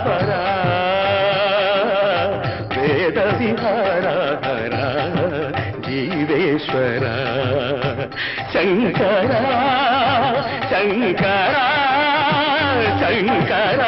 పరా వేద విహార జీవేశ్వర శంకర శంకర శంకర.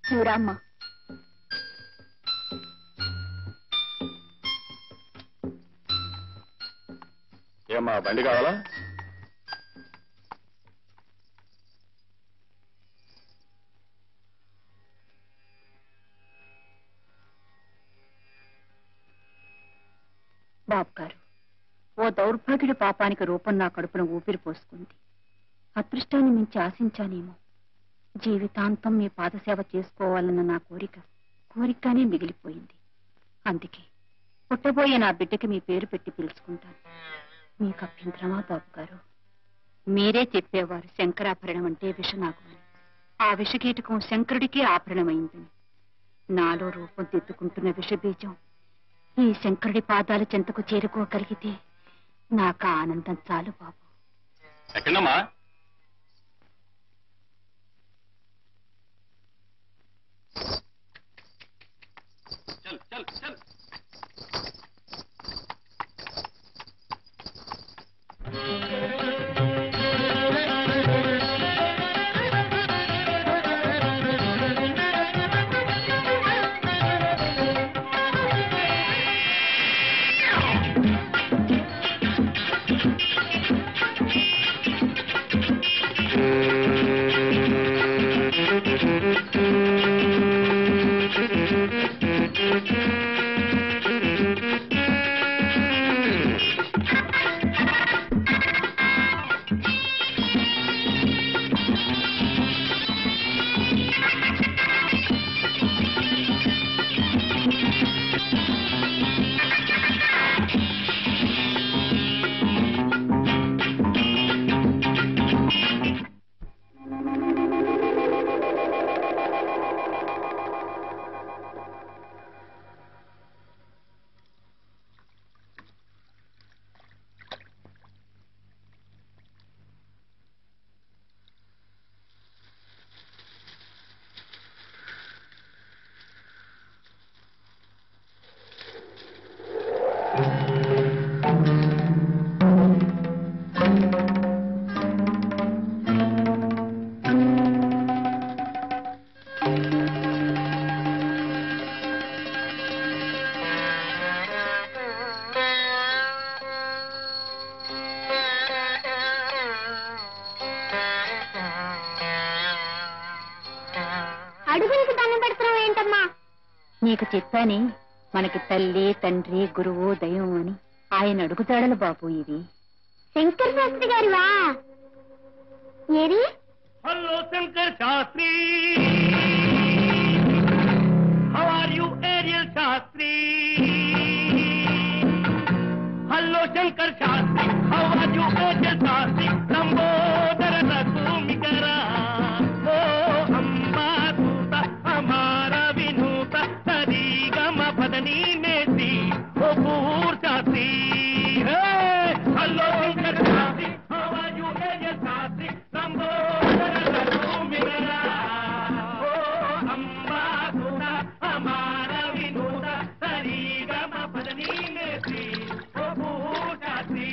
నువ్వురామ్మా. ఏమ్మా బండి కావాలా? బాబు గారు, ఓ దౌర్భాగ్యుడి పాపానికి రూపం నా కడుపున ఊపిరి పోసుకుంది. అదృష్టాన్ని మించి ఆశించానేమో. జీవితాంతం మీ పాదసేవ చేసుకోవాలన్న నా కోరికగానే మిగిలిపోయింది. అందుకే పుట్టబోయే నా బిడ్డకి మీ పేరు పెట్టి పిలుచుకుంటాను. మీకు అభ్యంతరమా బాబు గారు? మీరే చెప్పేవారు శంకరాభరణం అంటే విషనాగు అని. ఆ విషకీటకం శంకరుడికే ఆభరణమైందని. నాలో రూపం దిద్దుకుంటున్న విషబీజం ఈ శంకరుడి పాదాల చెంతకు చేరుకోగలిగితే నాకు ఆనందం చాలు బాబు. ఎక్కడమ్మా? చల్ చల్ చల్. అడుగులకు దండం పెడుతున్నావు ఏంటమ్మా? నీకు చెప్పాని మనకి తల్లి తండ్రి గురువు దైవం అని. ఆయన అడుగుతాడలు బాబు ఇవి. శంకర శాస్త్రి గారివా? ఏరి hello Shankar Shastri, how are you aerial Shastri? Hello Shankar Shastri, how you angel Shastri Lambodara రఘుమికరా ఓ అంబా దూత అమార వినూత సరిగమ పదని మేసి ఓ poor Shastri hello Shankar Shastri how are you angel Shastri Lambodara రఘుమికరా ఓ అంబా దూత అమార వినూత సరిగమ పదని మేసి ఓ పూర్ శాస్త్రి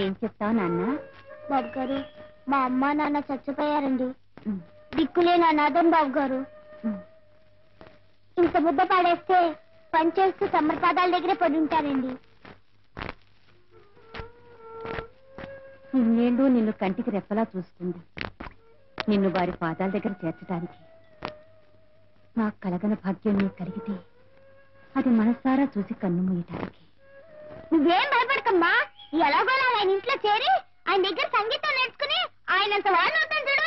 ఏం చెప్తావు నాన్న? బాబు గారు, మా అమ్మ నాన్న చచ్చిపోయారండి. దిక్కులేని అనాథం బాబు గారు. ఇంత ముద్ద పాడేస్తే పనిచేస్తూ సమర్పాదాల దగ్గరే పడి ఉంటారండి. ఇన్నేళ్ళు నిన్ను కంటికి రెప్పలా చూస్తుంది. నిన్ను వారి పాదాల దగ్గర చేర్చడానికి నాకు కలగన భాగ్యం నీకు కలిగితే అది మనసారా చూసి కన్ను మూయటానికి. నువ్వేం భయపడకమ్మా, ఎలాగోలా ఆయన ఇంట్లో చేరి ఆయన దగ్గర సంగీతం నేర్చుకుని ఆయనంత వాడిని అవుతాను చూడు.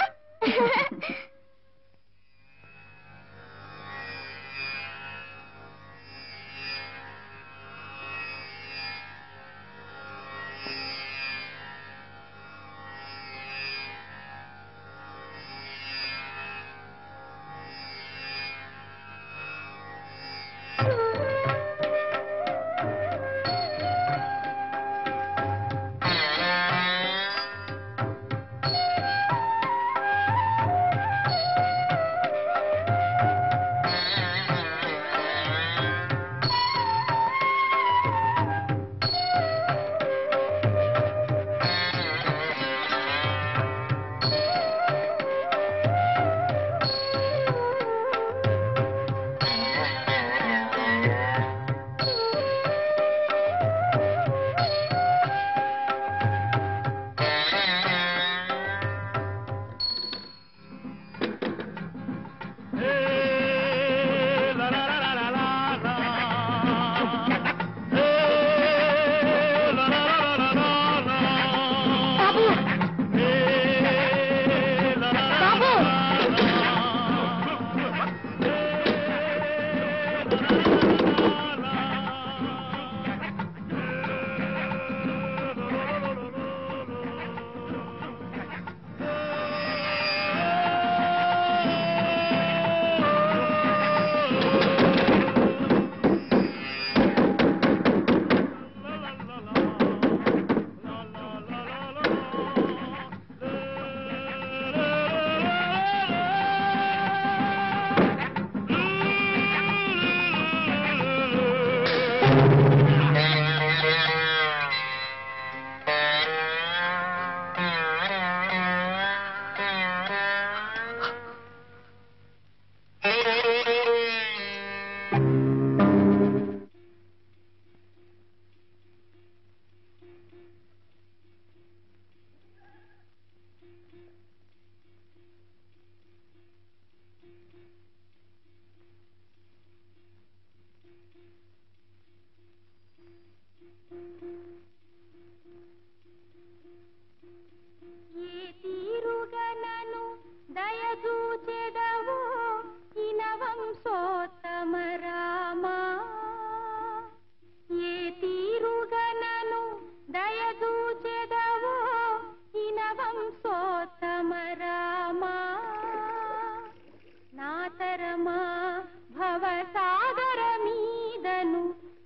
భవసాగర మీదను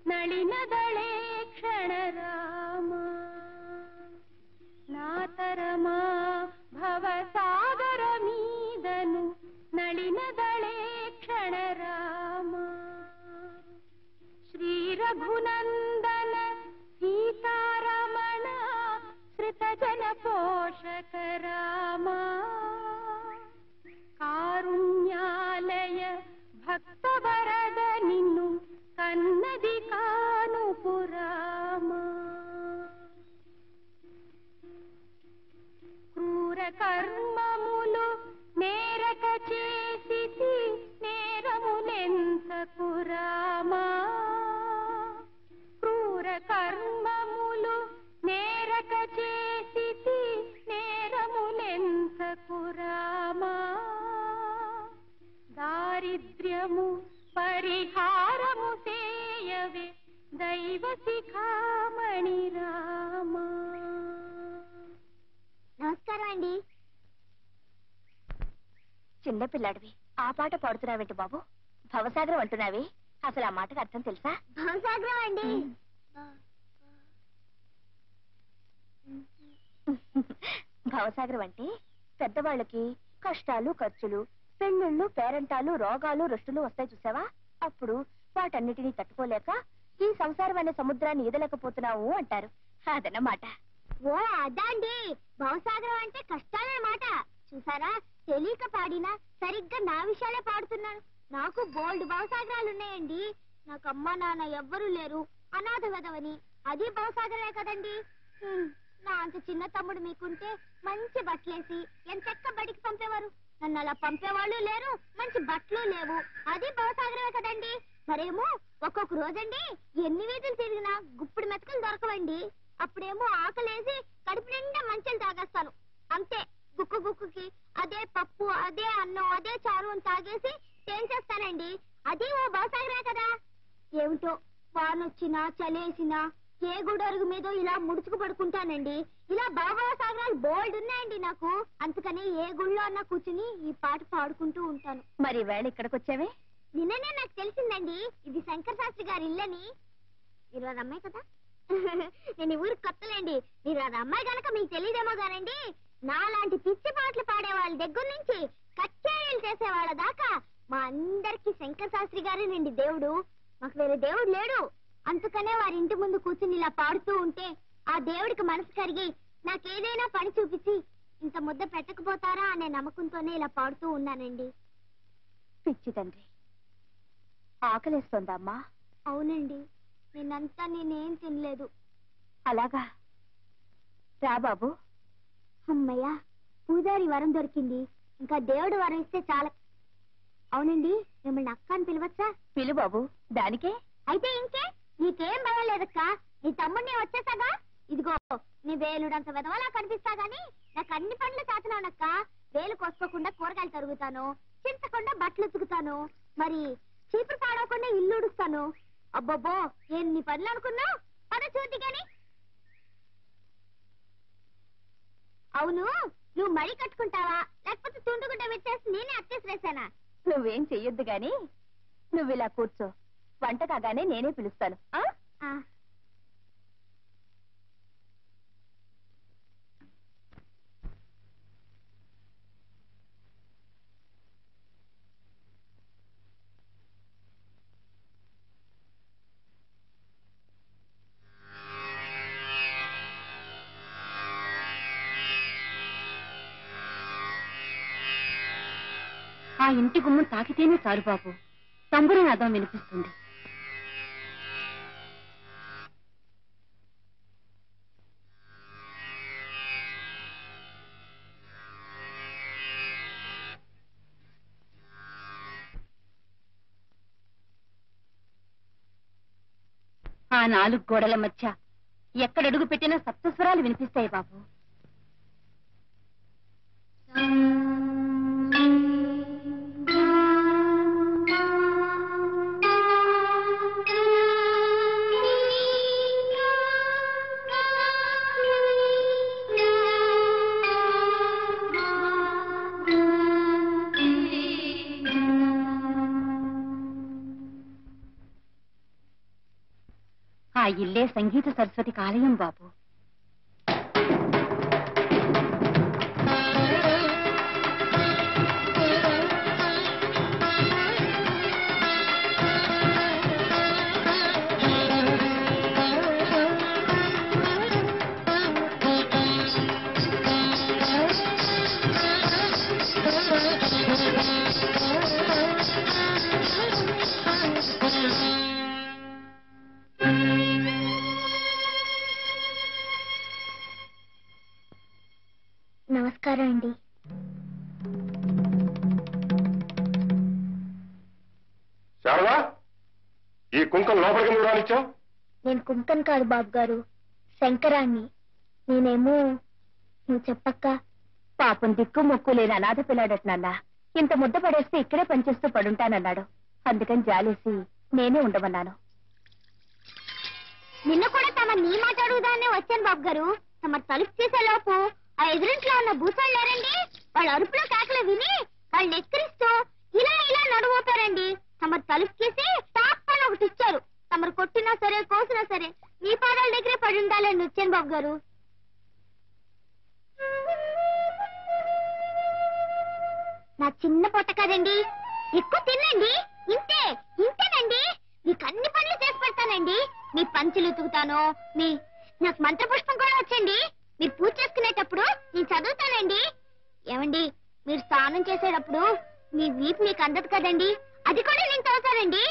నళినదళే క్షణరా కర్మములు నేరక చేసి నేరములెంతకు రామా క్రూర కర్మములు నేరక చేసి నేరములెంతకు రామా దారిద్ర్యము పరిహారము చేయవే దైవ శిఖామణి రామా. నమస్కారం అండి. చిన్నపిల్లాడివి ఆ పాట పాడుతున్నావేంటి బాబు? భవసాగరం అంటున్నావి, అసలు ఆ మాటకు అర్థం తెలుసా? భవసాగరం అండి. భవసాగరం అంటే పెద్దవాళ్ళకి కష్టాలు ఖర్చులు పెళ్ళిళ్ళు పేరంటాలు రోగాలు రుష్టులు వస్తాయి చూసావా, అప్పుడు వాటన్నిటినీ తట్టుకోలేక ఈ సంసారం అనే సముద్రాన్ని ఈదలేకపోతున్నావు అంటారు, అదన్నమాట. ఓ అదా అండి, భవసాగరం అంటే కష్టాలే మాట. చూసారా, తెలియక పాడినా సరిగ్గా నా విషయాలే పాడుతున్నాను. నాకు బోల్డ్ భవసాగరాలు ఉన్నాయండి. నాకు అమ్మ నాన్న ఎవ్వరూ లేరు, అనాథ వెదవని. అది భవసాగరే కదండి. నా అంత చిన్న తమ్ముడు మీకుంటే మంచి బట్టలేసి ఎంతెక్క బడికి పంపేవారు. నన్ను అలా పంపేవాళ్ళు లేరు, మంచి బట్టలు లేవు. అది భవసాగరమే కదండి. మరేమో ఒక్కొక్క రోజండి ఎన్ని వీధులు తిరిగినా గుప్పుడు మెతకలు దొరకవండి. అప్పుడేమో ఆకలేసి కడుపు నిండా మంచెలు తాగేస్తాను. అంతే, గుక్కు గుక్కుకి అదే పప్పు అదే అన్నం అదే చారు అని తాగేసి తేల్చేస్తానండి. అది ఓ భవసాగరే కదా. ఏమిటో వానొచ్చినా చలేసినా ఏ గుడరుగు మీద ఇలా ముడుచుకు పడుకుంటానండి. ఇలా భవసాగరాలు బోల్డ్ ఉన్నాయండి నాకు. అందుకని ఏ గుళ్ళో అన్నా కూర్చుని ఈ పాట పాడుకుంటూ ఉంటాను. మరి వేళ ఇక్కడికి వచ్చావే? నిన్ననే నాకు తెలిసిందండి ఇది శంకర శాస్త్రి గారి ఇల్లని. మీరు అది అమ్మాయి కదా. నేను ఈ ఊరికి కొత్తలేండి. మీరు అది అమ్మాయి గనక మీకు తెలియదేమో గానండి, నాలాంటి పిచ్చి పాటలు పాడే వాళ్ళ దగ్గర నుంచి కచేరీలు చేసే వాళ్ళ దాకా మా అందరికి శంకర శాస్త్రి గారేనండి దేవుడు. మాకు వేరే దేవుడు లేడు. అందుకనే వారి ఇంటి ముందు కూర్చుని ఇలా పాడుతూ ఉంటే ఆ దేవుడికి మనసు కరిగి నాకేదైనా పని చూపించి ఇంత ముద్ద పెట్టకపోతారా అనే నమ్మకంతోనే ఇలా పాడుతూ ఉన్నానండి. పిచ్చి తండ్రి, ఆకలేస్తోందా అమ్మా? అవునండి, నిన్నంతా నేనేం తినలేదు. అలాగా, రా బాబు. అమ్మయ్యా, పూజారి వరం దొరికింది. ఇంకా దేవుడు వరం ఇస్తే చాలా. అవునండి, మిమ్మల్ని అక్క అని పిలవచ్చా? పిలు బాబు. దానికే అయితే ఇంకే, నీకేం భయం లేదక్క. నీ తమ్ముడిని వచ్చేసాగా. ఇదిగో నీ వేలుడంత వెదవలా కనిపిస్తా గాని నాకు అన్ని పనులు చేతనానక్క. వేలు కోసుకోకుండా కూరగాయలు తరుగుతాను, చింతకుండా బట్టలు ఉతుకుతాను, మరి చీపురు పాడవకుండా ఇల్లు ఉడుస్తాను. అబ్బబ్బో, ఎన్ని పనులు అనుకున్నావు. పద చూద్ది గాని. అవును, నువ్వు మడి కట్టుకుంటావా లేకపోతే తుండుగుడ్డ పెట్టేసి నేనే అత్తేసి వేసానా? నువ్వేం చెయ్యొద్దు గాని నువ్వు ఇలా కూర్చో, వంట కాగానే నేనే పిలుస్తాను. ఆ ఇంటి గుమ్మం తాకితేనే చాలు బాబు, తంబుర నాదం వినిపిస్తుంది. ఆ నాలుగు గోడల మధ్య ఎక్కడడుగు పెట్టినా సప్తస్వరాలు వినిపిస్తాయి బాబు. ఆ ఇల్లే సంగీత సరస్వతికి ఆలయం బాబు. నమస్కారం అండి. శారదా, ఈ కుంకం లోపలికి నువ్వు రానిచ్చావు? నేను కుంకన్ కాదు బాబు గారు, శంకరాన్ని. నేనేమో నువ్వు చెప్పక్క. పాపం దిక్కు మొక్కు లేని అనాథ పిల్లాడట నాన్న. ఇంత ముద్ద పడేస్తే ఇక్కడే పనిచేస్తూ పడుంటానన్నాడు. అందుకని జాలేసి నేనే ఉండమన్నాను. నిన్న కూడా నీ మాట అడుగుదానే వచ్చాను బాబు గారు. తమ తలుపు తీసే లోపు ఆ ఎదురింట్లో ఉన్న భూసాలు లేరండి, వాళ్ళ అరుపులో కేకలు విని వాళ్ళని ఎక్కిరిస్తూ ఇలా ఇలా నడువుతారండి. తమ తలుపు తీసి టాప్పని ఒకటి ఇచ్చారు. తమరు కొట్టినా సరే కోసినా సరే మీ పాదాల దగ్గరే పడి ఉండాలని వచ్చాను బాబు గారు. నా చిన్న పొట్ట కదండి, ఎక్కువ తినండి. ఇంతేనండి. మీకు అన్ని పనులు చేసి పెడతానండి. మీ పంచులు ఉతుకుతాను. నాకు మంత్రపుష్పం కూడా వచ్చండి. మీరు పూజ చేసుకునేటప్పుడు నేను చదువుతానండి. ఏమండి, మీరు స్నానం చేసేటప్పుడు మీ వీపు మీకు అందదు కదండి, అది కూడా నేను చదువుతానండి.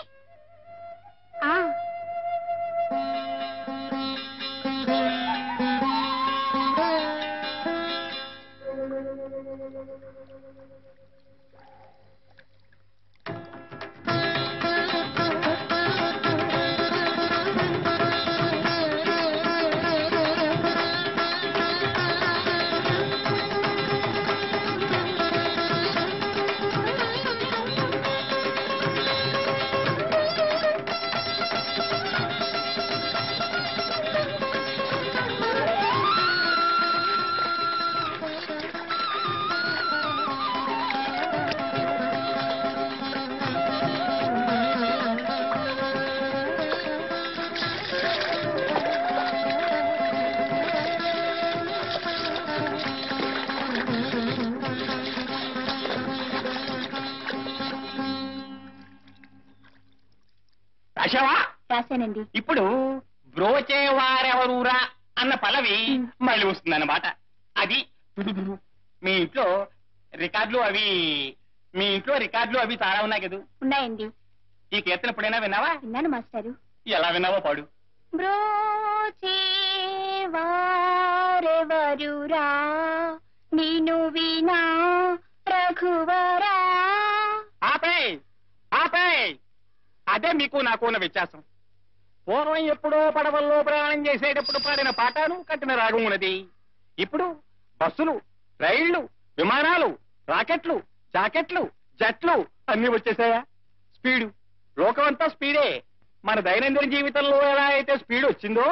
రాశానండి. ఇప్పుడు బ్రోచేవారెవరూరా అన్న పల్లవి మళ్ళీ వస్తుందన్నమాట. అది మీ ఇంట్లో రికార్డులు అవి చాలా ఉన్నాయి కదా? ఉన్నాయండి. ఈ కీర్తన ఎప్పుడైనా విన్నావా? విన్నాను మాస్టారు. ఎలా విన్నావో పాడు. బ్రోచేవారెవరురా నిను వినా రఘువరా. ఆపే అదే మీకు నాకు ఉన్న వ్యత్యాసం. పూర్వం ఎప్పుడో పడవల్లో ప్రయాణం చేసేటప్పుడు పాడిన పాటను కట్టిన రాగం ఉన్నది. ఇప్పుడు బస్సులు, రైళ్లు, విమానాలు, రాకెట్లు, జాకెట్లు, జట్లు అన్ని వచ్చేసాయా? స్పీడు, లోకమంతా స్పీడే. మన దైనందిన జీవితంలో ఎలా అయితే స్పీడ్ వచ్చిందో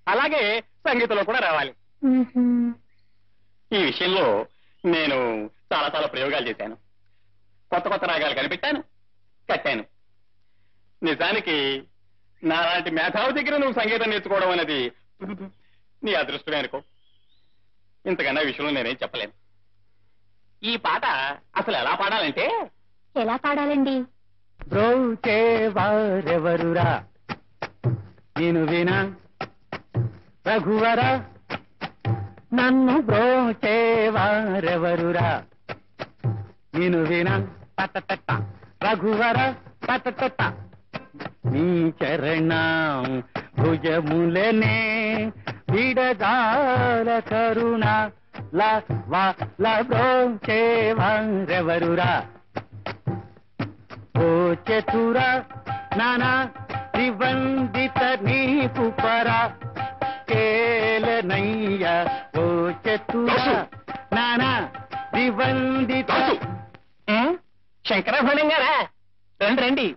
అలాగే సంగీతంలో కూడా రావాలి. ఈ విషయంలో నేను చాలా ప్రయోగాలు చేశాను. కొత్త రాగాలు కనిపెట్టాను, కట్టాను. నిజానికి నాలాంటి మేధావి దగ్గర నువ్వు సంగీతం నేర్చుకోవడం అనేది నీ అదృష్టమే అనుకో. ఇంతకన్నా విషయంలో నేనేం చెప్పలేను. ఈ పాట అసలు ఎలా పాడాలంటే, ఎలా పాడాలండి? బ్రోచేవారెవరురా నేను వినా రఘువరా, నన్ను బ్రోచేవారెవరురా నేను వినా తట రఘువర తట నీ చరణం భుజములనే విడదాల కరుణ బ్రోచేవారెవరురా ఓ చతుర నానా త్రివందిత నీపు పరా కేలనయ్య ఓ చతుర నానా త్రివందిత. శంకరభరణం గారా, రండి.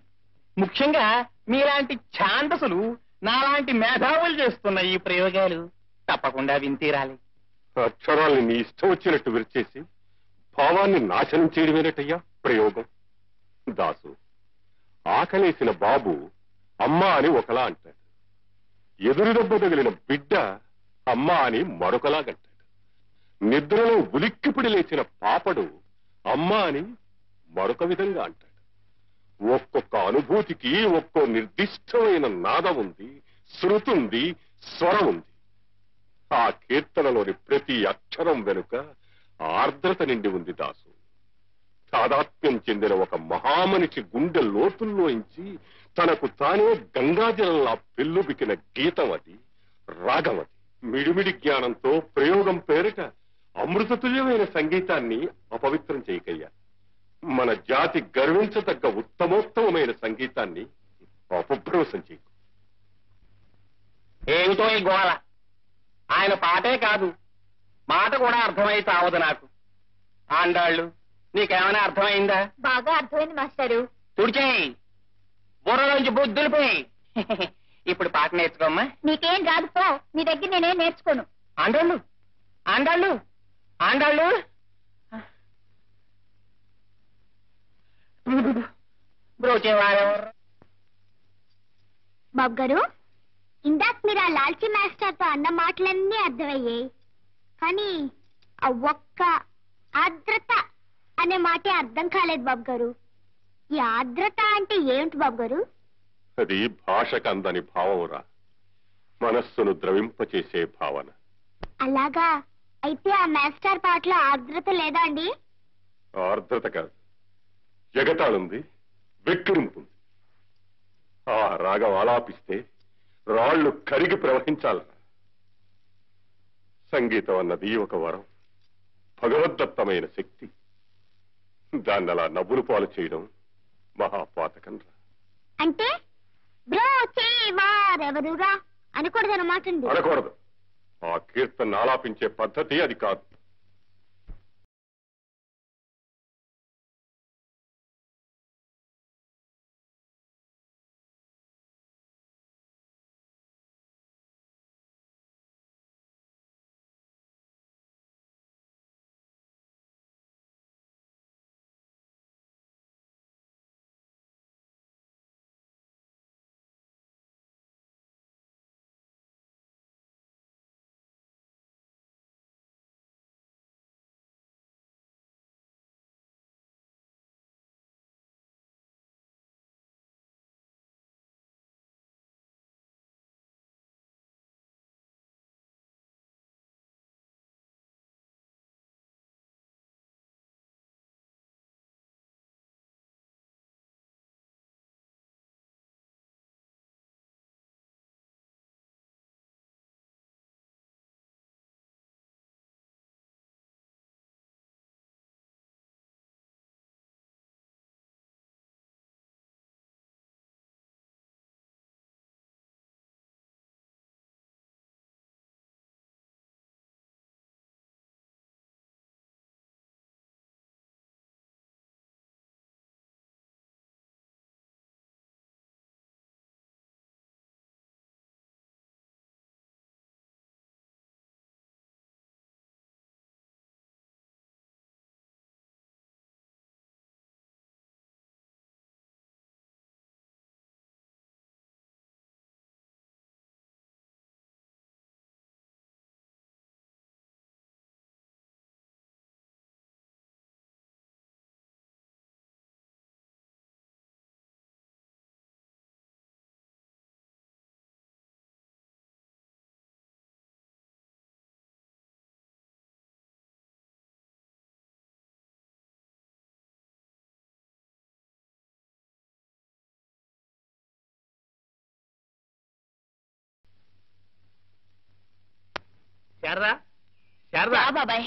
ముఖ్యంగా మీలాంటి ఛాందసులు నాలాంటి మేధావులు చేస్తున్న ఈ ప్రయోగాలు తప్పకుండా వింతీరాలి. అక్షరాల్ని నీ ఇష్టం వచ్చినట్టు విరిచేసి భావాన్ని నాశనం చేయడమేనటయ్యా ప్రయోగం. దాసు, ఆకలేసిన బాబు అమ్మా అని ఒకలా అంటాడు, ఎదురు దెబ్బ తగిలిన బిడ్డ అమ్మా అని మరొకలాగంటాడు, నిద్రలో ఉలిక్కిపిడి లేచిన పాపడు అమ్మా అని మరొక విధంగా అంటాడు. ఒక్కొక్క అనుభూతికి ఒక్కో నిర్దిష్టమైన నాదం ఉంది, శృతుంది, స్వరం ఉంది. ఆ కీర్తనలోని ప్రతి అక్షరం వెనుక ఆర్ద్రత నిండి ఉంది దాసు. తాదాత్మ్యం చెందిన ఒక మహామనిషి గుండె లోతుల్లోంచి తనకు తానే గంగాజలంలా పెళ్ళుబికిన గీతం అది, రాగం అది. మిడిమిడి జ్ఞానంతో ప్రయోగం పేరిట అమృతతుల్యమైన సంగీతాన్ని అపవిత్రం చేయకయ్యా. మన జాతి గర్వించదగ్గ ఉత్తమోత్తమైన సంగీతాన్ని అపభ్రంశం చేయకు. ఏమిటో ఈ గోళ? ఆయన పాటే కాదు, మాట కూడా అర్థమై చావదు నాకు. ఆండాళ్ళు, నీకేమైనా అర్థమైందా? బాగా అర్థమైంది మాస్టారు. తుడిచేయి, బుర్రలోంచి బుద్ధులు పోయి. ఇప్పుడు పాట నేర్చుకోమ్మా. నీకేం రాదు పో, నీ దగ్గర నేనేం నేర్చుకోను. ఆండాళ్ళు, ఆండాళ్ళు, ఆండాళ్ళు. బ్రోచేవారెవరు? బాబు గారు, ఇందాక మీరు ఆ లాల్చీ మాస్టర్తో అన్న మాటలన్నీ అర్థమయ్యాయి, కానీ ఆ ఒక్క ఆర్ద్రత అనే మాటే అర్థం కాలేదు బాబు గారు. ఈ ఆర్ద్రత అంటే ఏమిటి బాబు గారు? అది భాషకు అందని భావమురా, మనస్సును ద్రవింపచేసే భావన. అలాగా? అయితే ఆ మాస్టర్ పాటలో ఆర్ద్రత లేదా అండి? ఆర్ద్రత కాదు, ఎగతాళుంది, వెక్కిరింపుంది. ఆ రాగం ఆలాపిస్తే రాళ్లు కరిగి ప్రవహించాలరా. సంగీతం అన్నది ఒక వరం, భగవద్దత్తమైన శక్తి. దాన్ని అలా నవ్వులు పాలు చేయడం మహాపాతకం రా. అంటే బ్రోచేవారెవరురా అనకూడదన్నమాట అండి. అనకూడదు. ఆ కీర్తన ఆలాపించే పద్ధతి అది కాదు. శారదా, శారదా, బాబాయ్